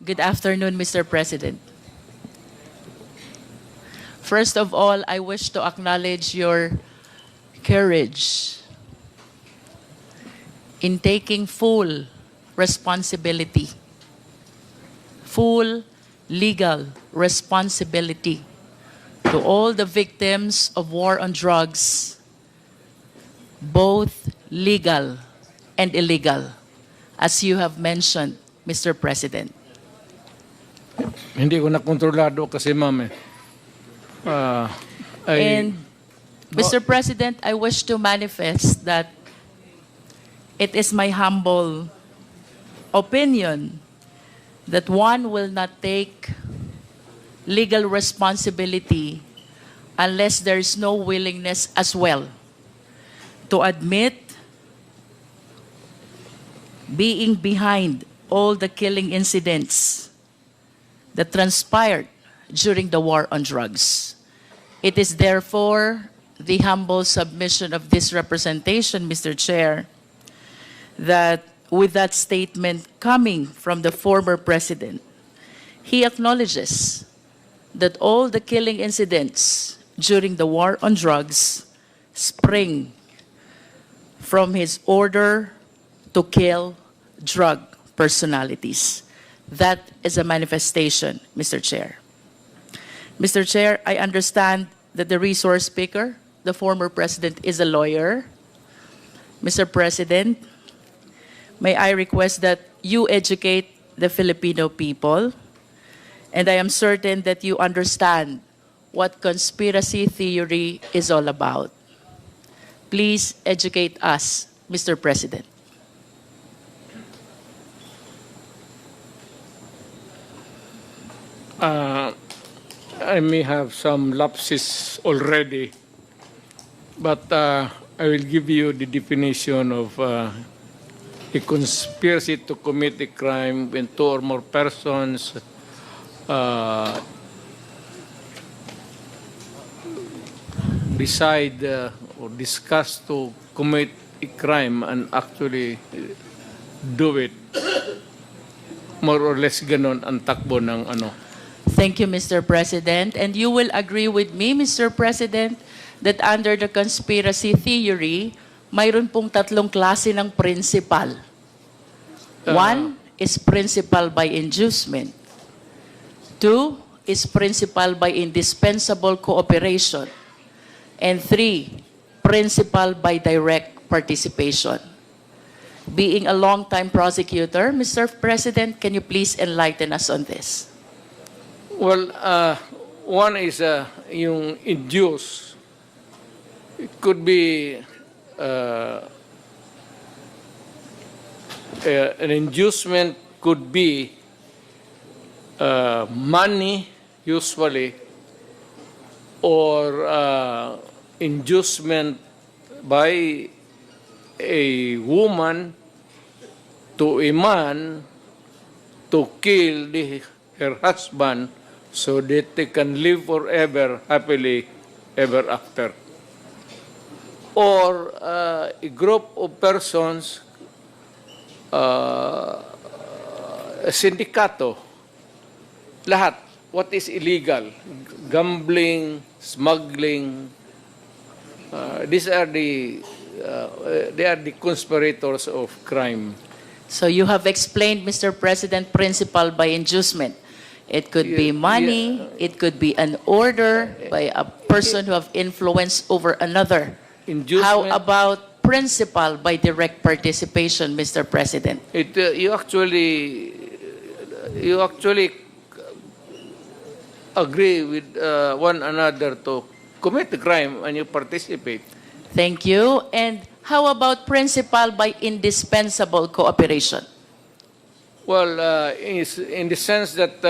Good afternoon, Mr. President. First of all, I wish to acknowledge your courage in taking full responsibility, full legal responsibility to all the victims of war on drugs, both legal and illegal, as you have mentioned, Mr. President. Hindi ko na kontrolado kasi ma'am And Mr. President, I wish to manifest that it is my humble opinion that one will not take legal responsibility unless there is no willingness as well to admit being behind all the killing incidents that transpired during the war on drugs. It is therefore the humble submission of this representation, Mr. Chair, that with that statement coming from the former president, he acknowledges that all the killing incidents during the war on drugs spring from his order to kill drug personalities. That is a manifestation, Mr. Chair. Mr. Chair, I understand that the resource speaker, the former president, is a lawyer. Mr. President, may I request that you educate the Filipino people, and I am certain that you understand what conspiracy theory is all about. Please educate us, Mr. President. I may have some lapses already, but I will give you the definition of a conspiracy to commit a crime when two or more persons decide or discuss to commit a crime and actually do it. More or less ganon ang takbo ng ano. Thank you, Mr. President. And you will agree with me, Mr. President, that under the conspiracy theory, mayroon pong tatlong klase ng principal. One is principal by inducement. Two is principal by indispensable cooperation. And three, principal by direct participation. Being a long-time prosecutor, Mr. President, can you please enlighten us on this? Well, one is yung induce. It could be an inducement could be money, usually, or inducement by a woman to a man to kill her husband so that they can live forever happily ever after. Or a group of persons, a sindikato, lahat. What is illegal? Gambling, smuggling. These are they are the conspirators of crime. So you have explained, Mr. President, principal by inducement. It could be money, it could be an order by a person who have influence over another. How about principal by direct participation, Mr. President? You actually agree with one another to commit the crime and you participate. Thank you. And how about principal by indispensable cooperation? Well, in the sense that,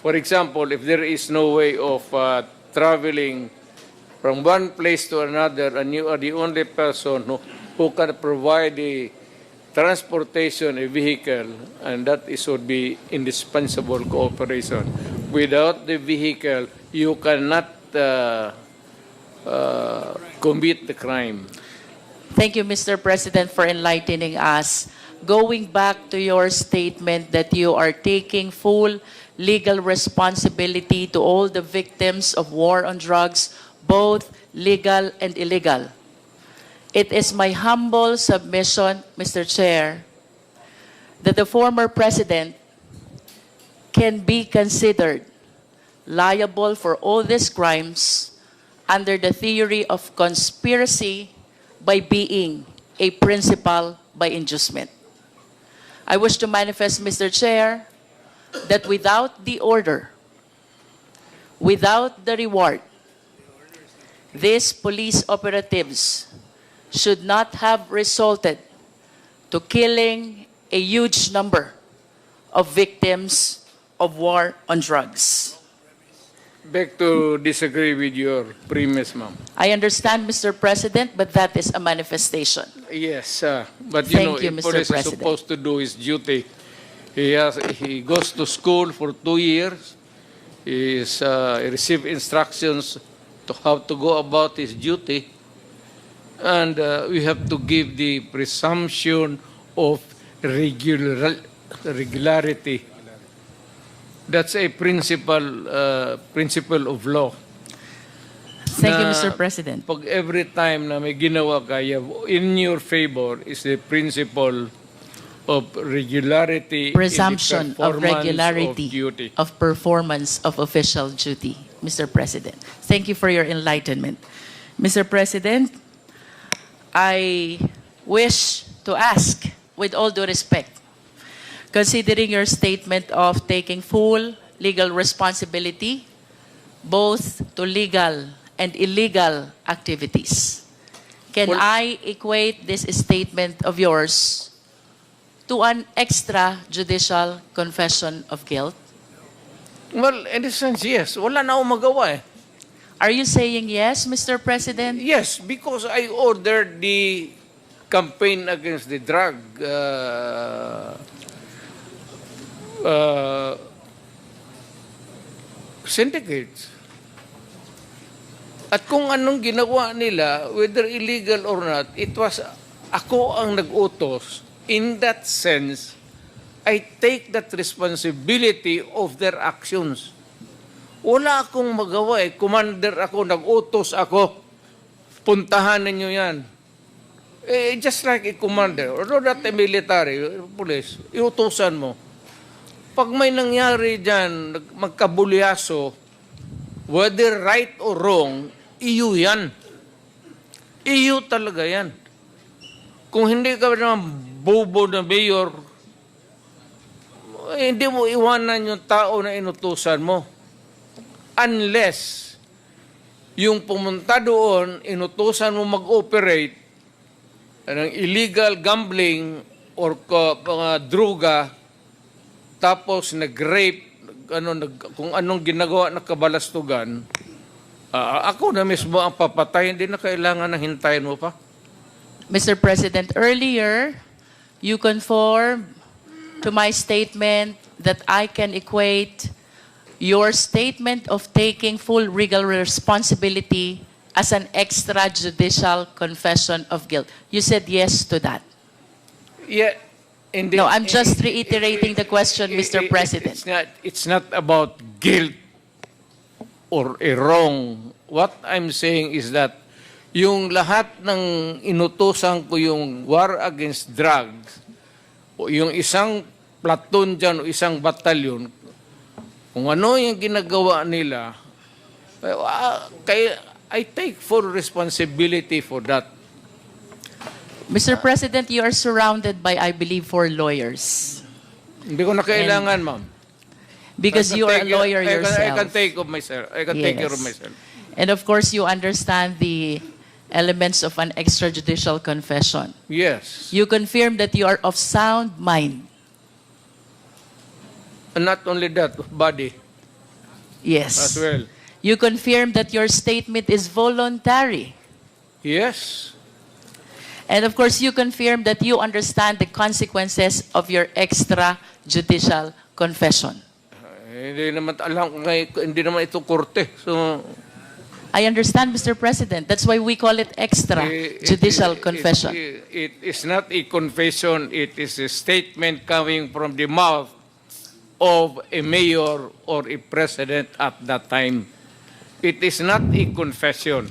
for example, if there is no way of traveling from one place to another and you are the only person who can provide the transportation, a vehicle, and that would be indispensable cooperation. Without the vehicle, you cannot commit the crime. Thank you, Mr. President, for enlightening us. going back to your statement that you are taking full legal responsibility to all the victims of war on drugs, both legal and illegal. It is my humble submission, Mr. Chair, that the former president can be considered liable for all these crimes under the theory of conspiracy by being a principal by inducement. I wish to manifest, Mr. Chair, that without the order, without the reward, these police operatives should not have resulted to killing a huge number of victims of war on drugs. Beg to disagree with your premise, ma'am. I understand, Mr. President, but that is a manifestation. Yes, but Thank you, if Mr. police is President. supposed to do his duty. He goes to school for 2 years. He receives instructions to how to go about his duty. And we have to give the presumption of regularity. That's a principle of law. Thank you, Na Mr. President. Pag every time na may ginawa kaya in your favor is the principle of regularity Presumption in the of performance regularity of duty. of performance of official duty, Mr. President. Thank you for your enlightenment. Mr. President, I wish to ask, with all due respect, considering your statement of taking full legal responsibility both to legal and illegal activities, can Well- I equate this statement of yours to an extrajudicial confession of guilt? Well, in a sense, yes. Wala na akong magawa eh. Are you saying yes, Mr. President? Yes, because I ordered the campaign against the drug syndicates. At kung anong ginawa nila, whether illegal or not, it was ako ang nag-utos. In that sense, I take that responsibility of their actions. Wala akong magawa eh. Commander ako, nag-utos ako. Puntahan ninyo yan. Just like a commander, or not a military, police, iutusan mo. Pag may nangyari dyan, magkabulyaso, whether right or wrong, iyo yan. Iyo talaga yan. Kung hindi ka naman bobo na mayor, hindi mo iwanan yung tao na inutusan mo. Unless yung pumunta doon, inutusan mo mag-operate ng illegal gambling or mga droga, tapos nag-rape, kung anong ginagawa na kabalastugan, ako na mismo ang papatay, hindi na kailangan na hintayin mo pa. Mr. President, earlier, you conformed to my statement that I can equate your statement of taking full legal responsibility as an extrajudicial confession of guilt. You said yes to that. Yeah. No, I'm just reiterating the question, Mr. President. It's not about guilt or a wrong. What I'm saying is that yung lahat ng inutusan ko yung war against drugs, o yung isang platoon dyan o isang batalyon, kung ano yung ginagawa nila, I take full responsibility for that. Mr. President, you are surrounded by, I believe, 4 lawyers. Hindi ko na kailangan, ma'am. Because I can you are a take- lawyer yourself. I can take of myself. I can take care of Yes. myself. And of course, you understand the elements of an extrajudicial confession. Yes. You confirm that you are of sound mind. And not only that, body Yes. as well. You confirm that your statement is voluntary. Yes. And of course, you confirm that you understand the consequences of your extrajudicial confession. Hindi naman alam, hindi naman ito korte. So, I understand, Mr. President. That's why we call it extrajudicial confession. It is not a confession. It is a statement coming from the mouth of a mayor or a president at that time. It is not a confession.